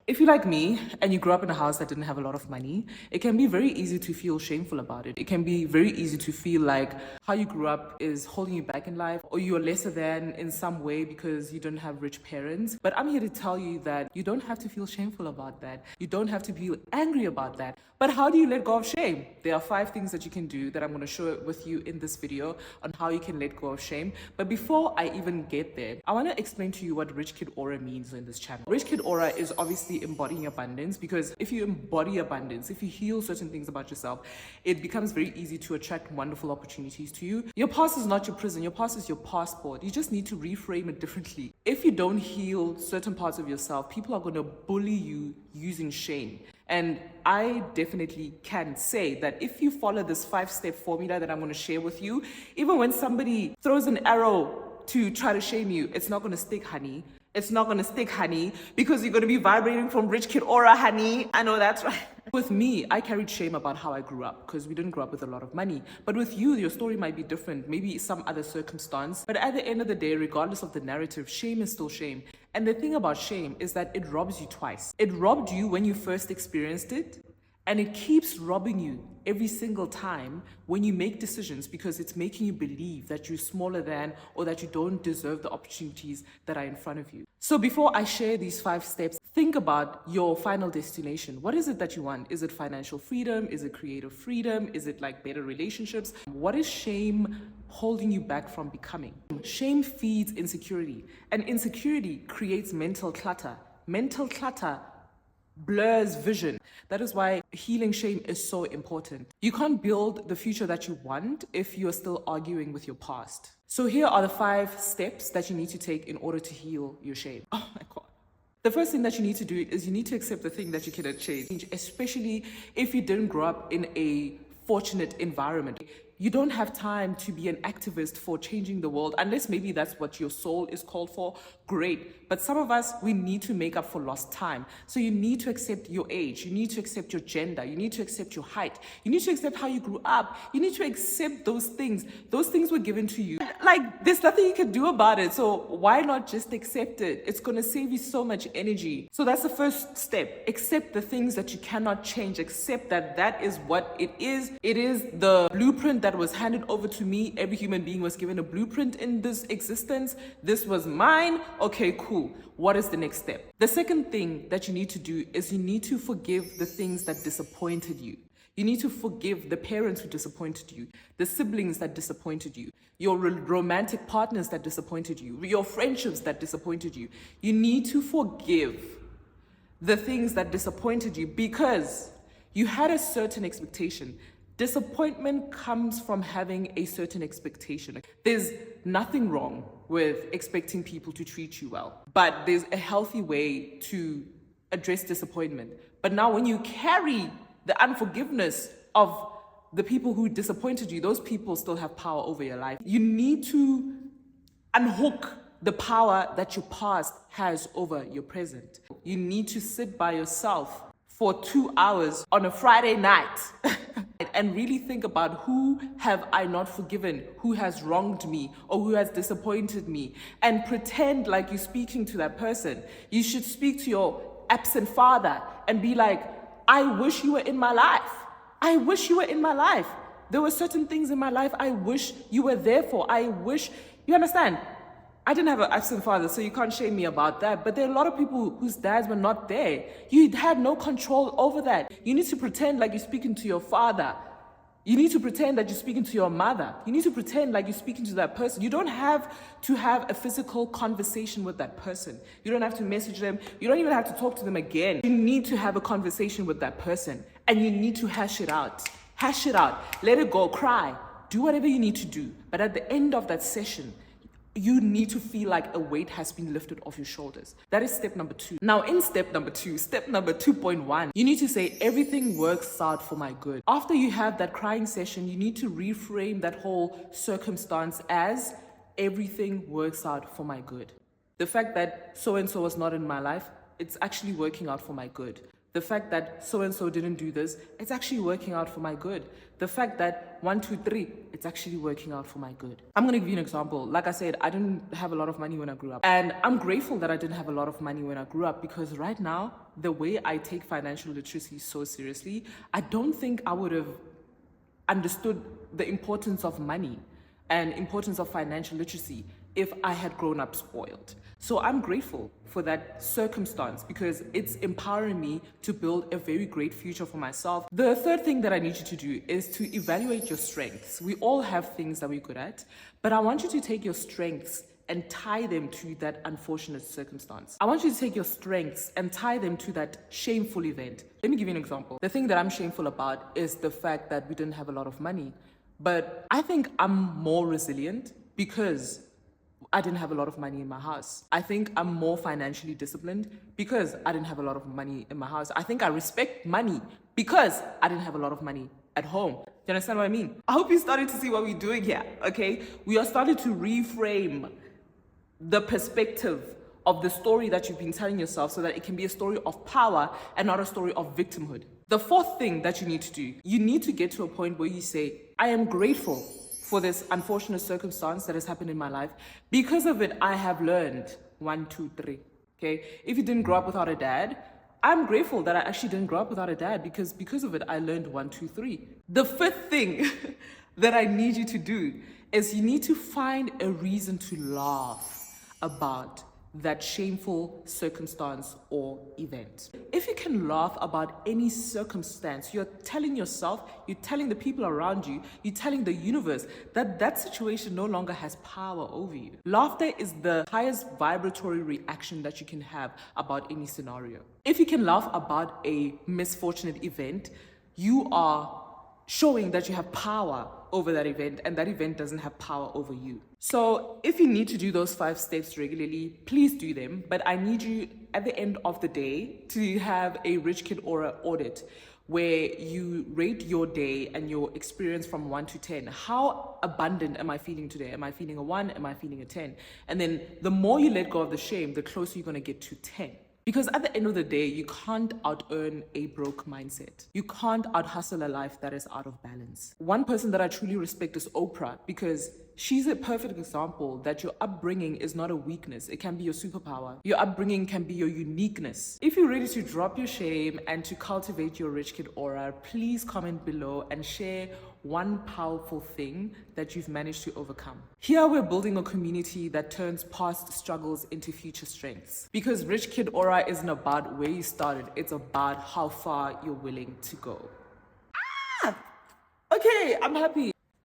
If you're like me and you grew up in a house that didn't have a lot of money, it can be very easy to feel shameful about it. It can be very easy to feel like how you grew up is holding you back in life, or you're lesser than in some way because you don't have rich parents. But I'm here to tell you that you don't have to feel shameful about that. You don't have to feel angry about that. But how do you let go of shame? There are 5 things that you can do that I'm going to show with you in this video on how you can let go of shame. But before I even get there, I want to explain to you what Rich Kid Aura means in this channel. Rich Kid Aura is obviously embodying abundance, because if you embody abundance, if you heal certain things about yourself, it becomes very easy to attract wonderful opportunities to you. Your past is not your prison. Your past is your passport. You just need to reframe it differently. If you don't heal certain parts of yourself, people are going to bully you using shame. And I definitely can say that if you follow this 5-step formula that I'm going to share with you, even when somebody throws an arrow to try to shame you, it's not going to stick, honey. It's not going to stick, honey, because you're going to be vibrating from Rich Kid Aura, honey. I know that's right. With me, I carried shame about how I grew up because we didn't grow up with a lot of money. But with you, your story might be different, maybe some other circumstance. But at the end of the day, regardless of the narrative, shame is still shame. And the thing about shame is that it robs you twice. It robbed you when you first experienced it, and it keeps robbing you every single time when you make decisions, because it's making you believe that you're smaller than, or that you don't deserve the opportunities that are in front of you. So before I share these 5 steps, think about your final destination. What is it that you want? Is it financial freedom? Is it creative freedom? Is it like better relationships? What is shame holding you back from becoming? Shame feeds insecurity, and insecurity creates mental clutter. Mental clutter blurs vision. That is why healing shame is so important. You can't build the future that you want if you're still arguing with your past. So here are the 5 steps that you need to take in order to heal your shame. Oh my God. The first thing that you need to do is you need to accept the thing that you cannot change, especially if you didn't grow up in a fortunate environment. You don't have time to be an activist for changing the world, unless maybe that's what your soul is called for. Great. But some of us, we need to make up for lost time. So you need to accept your age. You need to accept your gender. You need to accept your height. You need to accept how you grew up. You need to accept those things. Those things were given to you. Like, there's nothing you can do about it. So why not just accept it? It's going to save you so much energy. So that's the first step. Accept the things that you cannot change. Accept that that is what it is. It is the blueprint that was handed over to me. Every human being was given a blueprint in this existence. This was mine. Okay, cool. What is the next step? The second thing that you need to do is you need to forgive the things that disappointed you. You need to forgive the parents who disappointed you, the siblings that disappointed you, your romantic partners that disappointed you, your friendships that disappointed you. You need to forgive the things that disappointed you because you had a certain expectation. Disappointment comes from having a certain expectation. There's nothing wrong with expecting people to treat you well, but there's a healthy way to address disappointment. But now when you carry the unforgiveness of the people who disappointed you, those people still have power over your life. You need to unhook the power that your past has over your present. You need to sit by yourself for 2 hours on a Friday night and really think about, who have I not forgiven, who has wronged me or who has disappointed me, and pretend like you're speaking to that person. You should speak to your absent father and be like, I wish you were in my life. I wish you were in my life. There were certain things in my life I wish you were there for. I wish, you understand? I didn't have an absent father, so you can't shame me about that. But there are a lot of people whose dads were not there. You had no control over that. You need to pretend like you're speaking to your father. You need to pretend that you're speaking to your mother. You need to pretend like you're speaking to that person. You don't have to have a physical conversation with that person. You don't have to message them. You don't even have to talk to them again. You need to have a conversation with that person, and you need to hash it out. Hash it out. Let it go. Cry. Do whatever you need to do. But at the end of that session, you need to feel like a weight has been lifted off your shoulders. That is step number 2. Now in step number 2, step number 2.1, you need to say, everything works out for my good. After you have that crying session, you need to reframe that whole circumstance as, everything works out for my good. The fact that so-and-so was not in my life, it's actually working out for my good. The fact that so-and-so didn't do this, it's actually working out for my good. The fact that 1, 2, 3, it's actually working out for my good. I'm gonna give you an example. Like I said, I didn't have a lot of money when I grew up. And I'm grateful that I didn't have a lot of money when I grew up, because right now, the way I take financial literacy so seriously, I don't think I would have understood the importance of money and importance of financial literacy if I had grown up spoiled. So I'm grateful for that circumstance, because it's empowering me to build a very great future for myself. The third thing that I need you to do is to evaluate your strengths. We all have things that we're good at, but I want you to take your strengths and tie them to that unfortunate circumstance. I want you to take your strengths and tie them to that shameful event. Let me give you an example. The thing that I'm shameful about is the fact that we didn't have a lot of money. But I think I'm more resilient because I didn't have a lot of money in my house. I think I'm more financially disciplined because I didn't have a lot of money in my house. I think I respect money because I didn't have a lot of money at home. Do you understand what I mean? I hope you started to see what we're doing here, okay? We are starting to reframe the perspective of the story that you've been telling yourself so that it can be a story of power and not a story of victimhood. The fourth thing that you need to do, you need to get to a point where you say, I am grateful for this unfortunate circumstance that has happened in my life. Because of it, I have learned 1, 2, 3. Okay? If you didn't grow up without a dad, I'm grateful that I actually didn't grow up without a dad, because of it, I learned 1, 2, 3. The fifth thing that I need you to do is you need to find a reason to laugh about that shameful circumstance or event. If you can laugh about any circumstance, you're telling yourself, you're telling the people around you, you're telling the universe that that situation no longer has power over you. Laughter is the highest vibratory reaction that you can have about any scenario. If you can laugh about a misfortunate event, you are showing that you have power over that event, and that event doesn't have power over you. So if you need to do those 5 steps regularly, please do them. But I need you at the end of the day to have a Rich Kid Aura audit where you rate your day and your experience from 1 to 10. How abundant am I feeling today? Am I feeling a 1? Am I feeling a 10? And then the more you let go of the shame, the closer you're gonna get to 10. Because at the end of the day, you can't out-earn a broke mindset. You can't out-hustle a life that is out of balance. One person that I truly respect is Oprah, because she's a perfect example that your upbringing is not a weakness. It can be your superpower. Your upbringing can be your uniqueness. If you're ready to drop your shame and to cultivate your Rich Kid Aura, please comment below and share one powerful thing that you've managed to overcome. Here we're building a community that turns past struggles into future strengths. Because Rich Kid Aura isn't about where you started, it's about how far you're willing to go. Okay, I'm happy.